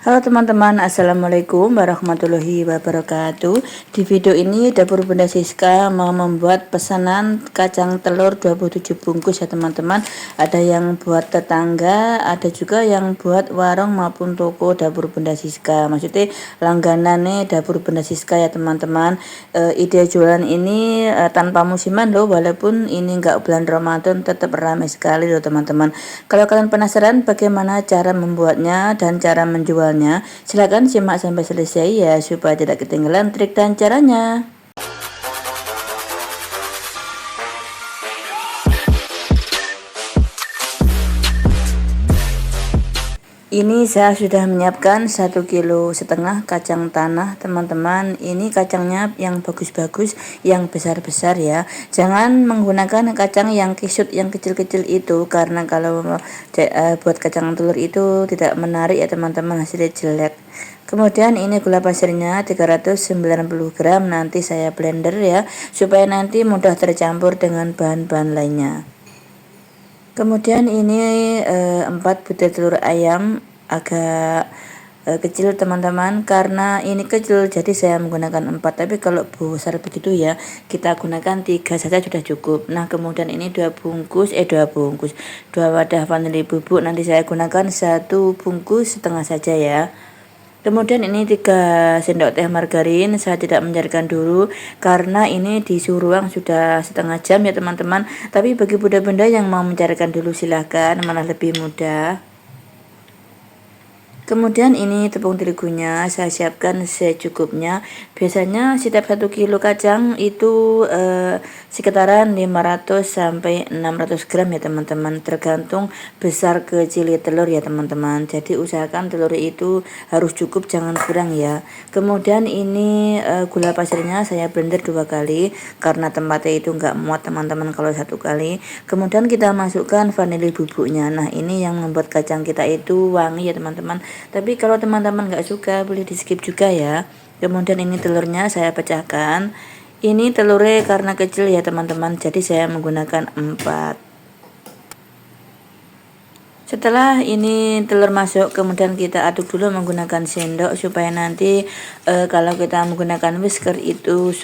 Halo teman-teman, Assalamualaikum warahmatullahi wabarakatuh. Di video ini Dapur Bunda Siska mau membuat pesanan kacang telur 27 bungkus ya teman-teman. Ada yang buat tetangga, ada juga yang buat warung maupun toko Dapur Bunda Siska. Maksudnya langganan nih Dapur Bunda Siska ya teman-teman. Ide jualan ini tanpa musiman loh, walaupun ini enggak bulan Ramadan tetap ramai sekali loh teman-teman. Kalau kalian penasaran bagaimana cara membuatnya dan cara menjual, silakan simak sampai selesai ya supaya tidak ketinggalan trik dan caranya. Ini saya sudah menyiapkan 1,5 kilo kacang tanah teman-teman. Ini kacangnya yang bagus-bagus, yang besar-besar ya. Jangan menggunakan kacang yang kisut, yang kecil-kecil itu, karena kalau buat kacang telur itu tidak menarik ya teman-teman, hasilnya jelek. Kemudian ini gula pasirnya 390 gram, nanti saya blender ya supaya nanti mudah tercampur dengan bahan-bahan lainnya. Kemudian ini 4 butir telur ayam agak kecil teman-teman, karena ini kecil jadi saya menggunakan 4, tapi kalau besar begitu ya kita gunakan 3 saja sudah cukup. Nah kemudian ini 2 wadah vanili bubuk, nanti saya gunakan 1 bungkus setengah saja ya. Kemudian ini 3 sendok teh margarin, saya tidak mencairkan dulu karena ini di suhu ruang sudah setengah jam ya teman-teman. Tapi bagi bunda-bunda yang mau mencairkan dulu silahkan, malah lebih mudah. Kemudian ini tepung terigunya saya siapkan secukupnya. Biasanya setiap 1 kilo kacang itu sekitaran 500 sampai 600 gram ya teman-teman, tergantung besar kecil telur ya teman-teman. Jadi usahakan telur itu harus cukup, jangan kurang ya. Kemudian ini gula pasirnya saya blender 2 kali karena tempatnya itu enggak muat teman-teman kalau 1 kali. Kemudian kita masukkan vanili bubuknya. Nah ini yang membuat kacang kita itu wangi ya teman-teman. Tapi kalau teman-teman nggak suka boleh di skip juga ya. Kemudian ini telurnya saya pecahkan. Ini telurnya karena kecil ya teman-teman, jadi saya menggunakan 4. Setelah ini telur masuk, kemudian kita aduk dulu menggunakan sendok supaya nanti kalau kita menggunakan whisker itu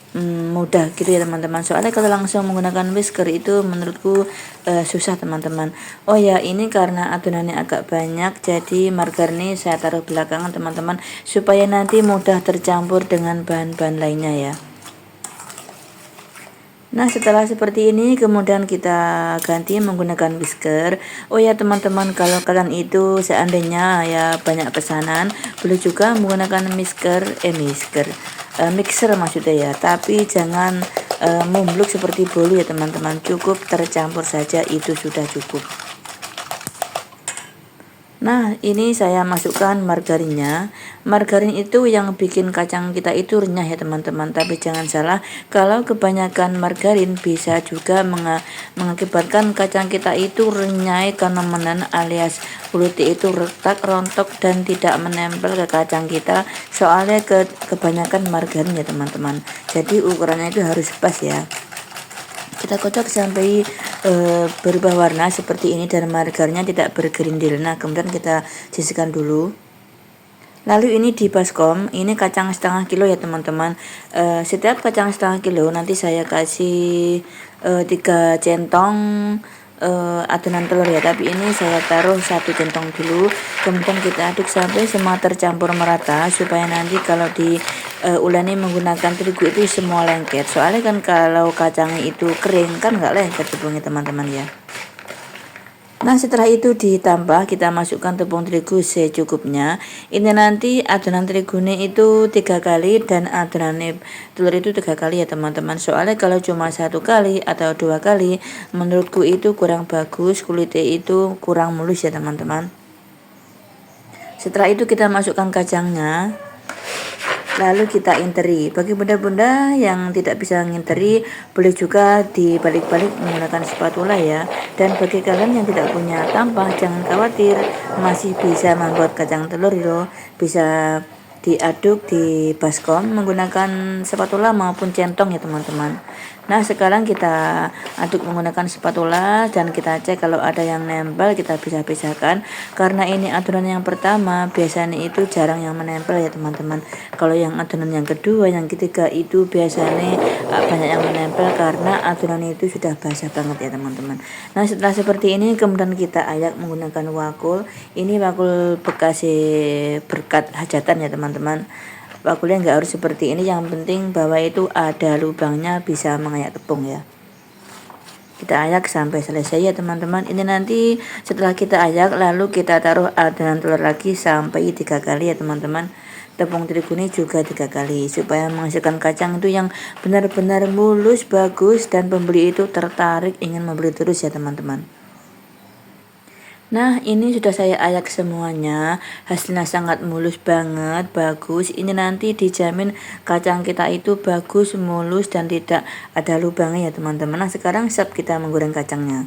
mudah gitu ya teman-teman. Soalnya kalau langsung menggunakan whisker itu menurutku susah teman-teman. Oh ya, ini karena adonannya agak banyak jadi margarin saya taruh belakangan teman-teman supaya nanti mudah tercampur dengan bahan-bahan lainnya ya. Nah setelah seperti ini kemudian kita ganti menggunakan whisker. Oh ya teman-teman, kalau kalian itu seandainya ya banyak pesanan, boleh juga menggunakan mixer maksudnya ya, tapi jangan membluk seperti bolu ya teman-teman, cukup tercampur saja itu sudah cukup. Nah ini saya masukkan margarinnya. Margarin itu yang bikin kacang kita itu renyah ya teman-teman, tapi jangan salah, kalau kebanyakan margarin bisa juga mengakibatkan kacang kita itu renyah karena menan alias kulitnya itu retak, rontok dan tidak menempel ke kacang kita, soalnya kebanyakan margarin ya teman-teman. Jadi ukurannya itu harus pas ya. Kita kocok sampai berubah warna seperti ini dan margarinnya tidak bergerindil. Nah kemudian kita sisihkan dulu. Lalu ini di baskom, ini kacang setengah kilo ya teman-teman. Setiap kacang setengah kilo nanti saya kasih 3 centong adonan telur ya, tapi ini saya taruh 1 centong dulu. Kemudian kita aduk sampai semua tercampur merata supaya nanti kalau diuleni menggunakan terigu itu semua lengket. Soalnya kan kalau kacangnya itu kering kan nggak lengket tepungnya teman-teman ya. Nah setelah itu ditambah kita masukkan tepung terigu secukupnya. Ini nanti adonan terigunya itu 3 kali dan adonan telur itu 3 kali ya teman-teman. Soalnya kalau cuma 1 kali atau 2 kali menurutku itu kurang bagus, kulitnya itu kurang mulus ya teman-teman. Setelah itu kita masukkan kacangnya, lalu kita interi. Bagi bunda-bunda yang tidak bisa nginteri, boleh juga dibalik-balik menggunakan spatula ya. Dan bagi kalian yang tidak punya tampah, jangan khawatir, masih bisa membuat kacang telur loh. Bisa diaduk di baskom menggunakan spatula maupun centong ya teman-teman. Nah, sekarang kita aduk menggunakan spatula dan kita cek kalau ada yang nempel kita pisah-pisahkan. Karena ini adonan yang pertama, biasanya itu jarang yang menempel ya teman-teman. Kalau yang adonan yang kedua, yang ketiga itu biasanya banyak yang menempel karena adonan itu sudah basah banget ya teman-teman. Nah, setelah seperti ini kemudian kita ayak menggunakan wakul. Ini wakul bekas berkat hajatan ya teman-teman. Wakulnya nggak harus seperti ini, yang penting bawah itu ada lubangnya bisa mengayak tepung ya. Kita ayak sampai selesai ya teman-teman. Ini nanti setelah kita ayak lalu kita taruh adonan telur lagi sampai 3 kali ya teman-teman. Tepung terigu ini juga 3 kali supaya menghasilkan kacang itu yang benar-benar mulus, bagus, dan pembeli itu tertarik ingin membeli terus ya teman-teman. Nah, ini sudah saya ayak semuanya, hasilnya sangat mulus banget, bagus. Ini nanti dijamin kacang kita itu bagus, mulus, dan tidak ada lubangnya ya teman-teman. Nah, sekarang siap kita menggoreng kacangnya.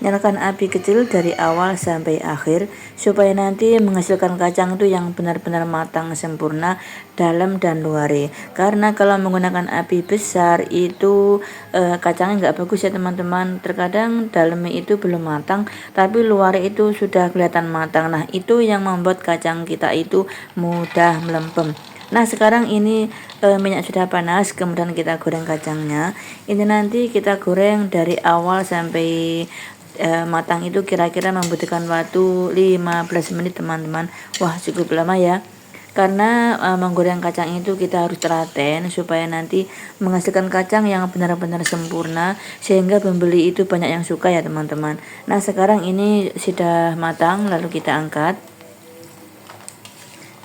Nyalakan api kecil dari awal sampai akhir supaya nanti menghasilkan kacang itu yang benar-benar matang sempurna dalam dan luar. Karena kalau menggunakan api besar itu kacangnya nggak bagus ya teman-teman. Terkadang dalamnya itu belum matang tapi luar itu sudah kelihatan matang. Nah, itu yang membuat kacang kita itu mudah melempem. Nah, sekarang ini minyak sudah panas, kemudian kita goreng kacangnya. Ini nanti kita goreng dari awal sampai matang itu kira-kira membutuhkan waktu 15 menit teman-teman. Wah, cukup lama ya. Karena menggoreng kacang itu kita harus telaten supaya nanti menghasilkan kacang yang benar-benar sempurna sehingga pembeli itu banyak yang suka ya teman-teman. Nah, sekarang ini sudah matang lalu kita angkat.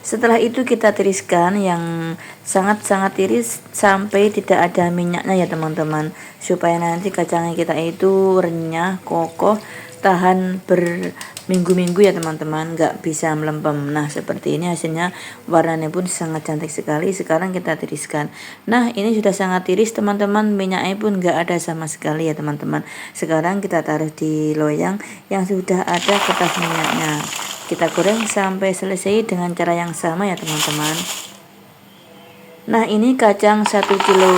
Setelah itu kita tiriskan yang sangat-sangat tiris sampai tidak ada minyaknya ya teman-teman, supaya nanti kacangnya kita itu renyah, kokoh, tahan berminggu-minggu ya teman-teman, nggak bisa melempem. Nah, seperti ini hasilnya, warnanya pun sangat cantik sekali. Sekarang kita tiriskan. Nah, ini sudah sangat tiris teman-teman, minyaknya pun nggak ada sama sekali ya teman-teman. Sekarang kita taruh di loyang yang sudah ada kertas minyaknya. Kita goreng sampai selesai dengan cara yang sama ya teman-teman. Nah, ini kacang 1,5 kilo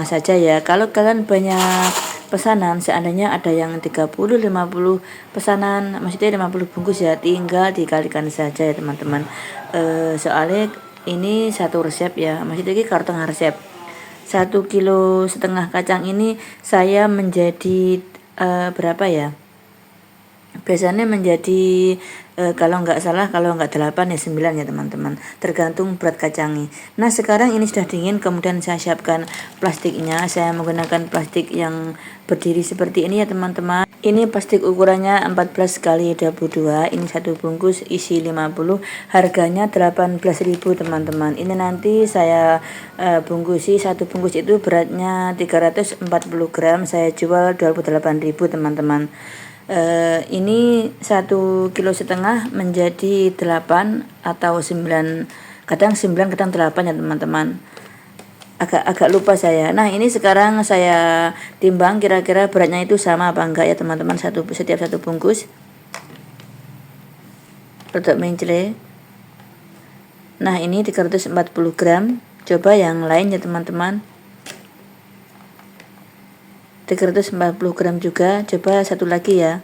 saja ya. Kalau kalian banyak pesanan, seandainya ada yang 30, 50 pesanan, maksudnya 50 bungkus ya, tinggal dikalikan saja ya teman-teman. Soalnya ini satu resep ya, maksudnya ini karton resep. 1,5 kilo kacang ini saya menjadi berapa ya? Biasanya menjadi kalau nggak salah, kalau nggak 8 ya 9 ya teman-teman, tergantung berat kacangnya. Nah, sekarang ini sudah dingin, kemudian saya siapkan plastiknya. Saya menggunakan plastik yang berdiri seperti ini ya teman-teman. Ini plastik ukurannya 14 kali 22. Ini satu bungkus isi 50, harganya 18.000 teman-teman. Ini nanti saya bungkusi, satu bungkus itu beratnya 340 gram, saya jual 28.000 teman-teman. Ini 1,5 kilo menjadi 8 atau 9, kadang 9 kadang 8 ya teman-teman, agak lupa saya. Nah, ini sekarang saya timbang kira-kira beratnya itu sama apa enggak ya teman-teman, setiap satu bungkus untuk mencele. Nah, ini 340 gram, coba yang lain ya teman-teman, 340 gram juga, coba satu lagi ya,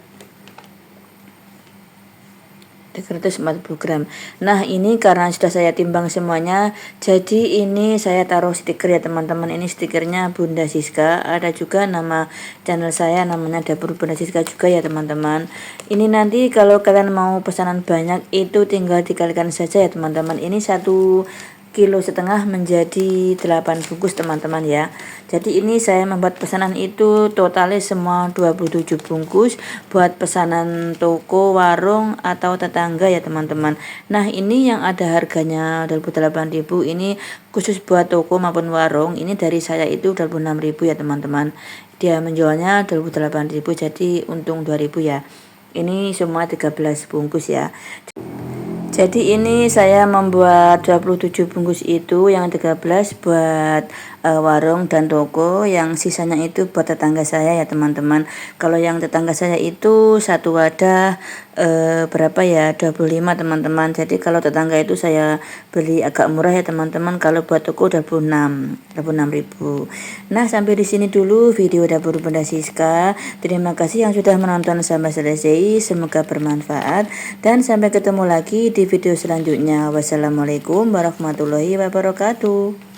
340 gram. Nah, ini karena sudah saya timbang semuanya, jadi ini saya taruh stiker ya teman-teman. Ini stikernya Bunda Siska, ada juga nama channel saya, namanya Dapur Bunda Siska juga ya teman-teman. Ini nanti kalau kalian mau pesanan banyak itu tinggal dikalikan saja ya teman-teman. Ini 1,5 kilo menjadi 8 bungkus teman-teman ya. Jadi ini saya membuat pesanan itu totalnya semua 27 bungkus buat pesanan toko, warung, atau tetangga ya teman-teman. Nah, ini yang ada harganya 28.000, ini khusus buat toko maupun warung. Ini dari saya itu 26.000 ya teman-teman. Dia menjualnya 28.000, jadi untung 2.000 ya. Ini semua 13 bungkus ya. Jadi ini saya membuat 27 bungkus itu, yang 13 buat warung dan toko, yang sisanya itu buat tetangga saya ya teman-teman. Kalau yang tetangga saya itu satu wadah berapa ya, 25 teman-teman. Jadi kalau tetangga itu saya beli agak murah ya teman-teman, kalau buat toko 26.000. Nah, sampai di sini dulu video dapur Bunda Siska. Terima kasih yang sudah menonton sampai selesai, semoga bermanfaat dan sampai ketemu lagi di video selanjutnya. Wassalamualaikum warahmatullahi wabarakatuh.